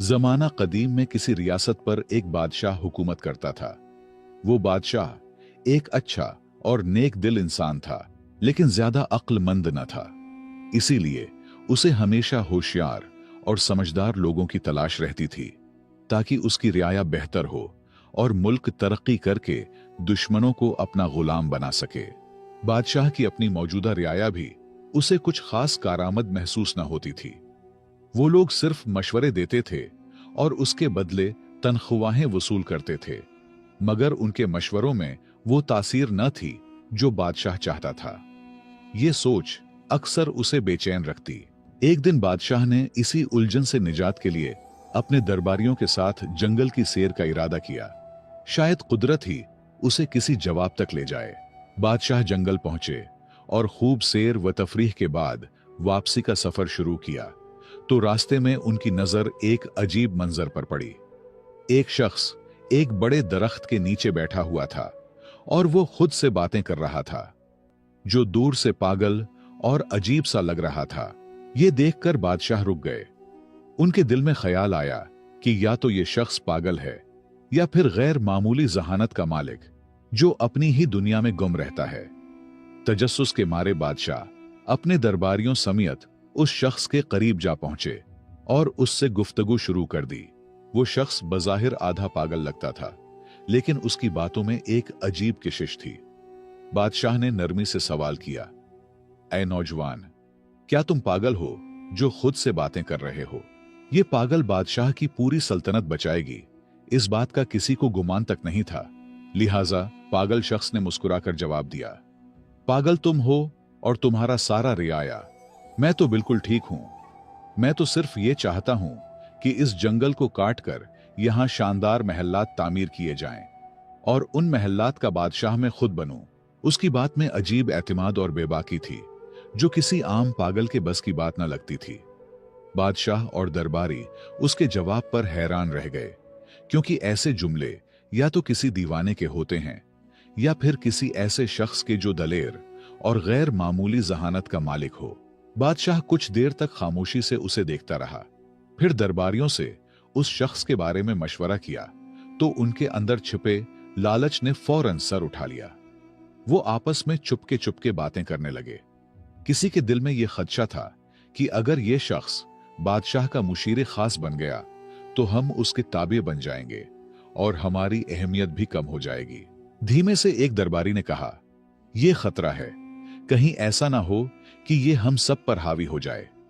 जमाना कदीम में किसी रियासत पर एक बादशाह हुकूमत करता था। वो बादशाह एक अच्छा और नेक दिल इंसान था, लेकिन ज्यादा अक्लमंद न था। इसीलिए उसे हमेशा होशियार और समझदार लोगों की तलाश रहती थी, ताकि उसकी रियाया बेहतर हो और मुल्क तरक्की करके दुश्मनों को अपना गुलाम बना सके। बादशाह की अपनी मौजूदा रियाया भी उसे कुछ खास कारामद महसूस न होती थी। वो लोग सिर्फ मशवरे देते थे और उसके बदले तनख्वाहें वसूल करते थे, मगर उनके मशवरों में वो तासीर न थी जो बादशाह चाहता था। ये सोच अक्सर उसे बेचैन रखती। एक दिन बादशाह ने इसी उलझन से निजात के लिए अपने दरबारियों के साथ जंगल की सैर का इरादा किया। शायद कुदरत ही उसे किसी जवाब तक ले जाए। बादशाह जंगल पहुंचे और खूब सैर व तफरीह के बाद वापसी का सफर शुरू किया, तो रास्ते में उनकी नजर एक अजीब मंजर पर पड़ी। एक शख्स एक बड़े दरख्त के नीचे बैठा हुआ था और वो खुद से बातें कर रहा था, जो दूर से पागल और अजीब सा लग रहा था। ये देखकर बादशाह रुक गए। उनके दिल में ख्याल आया कि या तो ये शख्स पागल है या फिर गैर मामूली जहानत का मालिक, जो अपनी ही दुनिया में गुम रहता है। तजस्सुस के मारे बादशाह अपने दरबारियों समेत उस शख्स के करीब जा पहुंचे और उससे गुफ्तगू शुरू कर दी। वो शख्स बज़ाहिर आधा पागल लगता था, लेकिन उसकी बातों में एक अजीब कशिश थी। बादशाह ने नरमी से सवाल किया, ऐ नौजवान, क्या तुम पागल हो जो खुद से बातें कर रहे हो? ये पागल बादशाह की पूरी सल्तनत बचाएगी, इस बात का किसी को गुमान तक नहीं था। लिहाजा पागल शख्स ने मुस्कुराकर जवाब दिया, पागल तुम हो और तुम्हारा सारा रियाया। मैं तो बिल्कुल ठीक हूं। मैं तो सिर्फ ये चाहता हूं कि इस जंगल को काटकर यहां शानदार महल्लात तामीर किए जाएं और उन महल्लात का बादशाह मैं खुद बनूं। उसकी बात में अजीब एतमाद और बेबाकी थी, जो किसी आम पागल के बस की बात न लगती थी। बादशाह और दरबारी उसके जवाब पर हैरान रह गए, क्योंकि ऐसे जुमले या तो किसी दीवाने के होते हैं या फिर किसी ऐसे शख्स के जो दलेर और गैर मामूली जहानत का मालिक हो। बादशाह कुछ देर तक खामोशी से उसे देखता रहा, फिर दरबारियों से उस शख्स के बारे में मशवरा किया, तो उनके अंदर छिपे लालच ने फौरन सर उठा लिया। वो आपस में चुपके चुपके बातें करने लगे। किसी के दिल में यह खदशा था कि अगर यह शख्स बादशाह का मुशीर खास बन गया तो हम उसके ताबे बन जाएंगे और हमारी अहमियत भी कम हो जाएगी। धीमे से एक दरबारी ने कहा, यह खतरा है, कहीं ऐसा ना हो कि ये हम सब पर हावी हो जाए।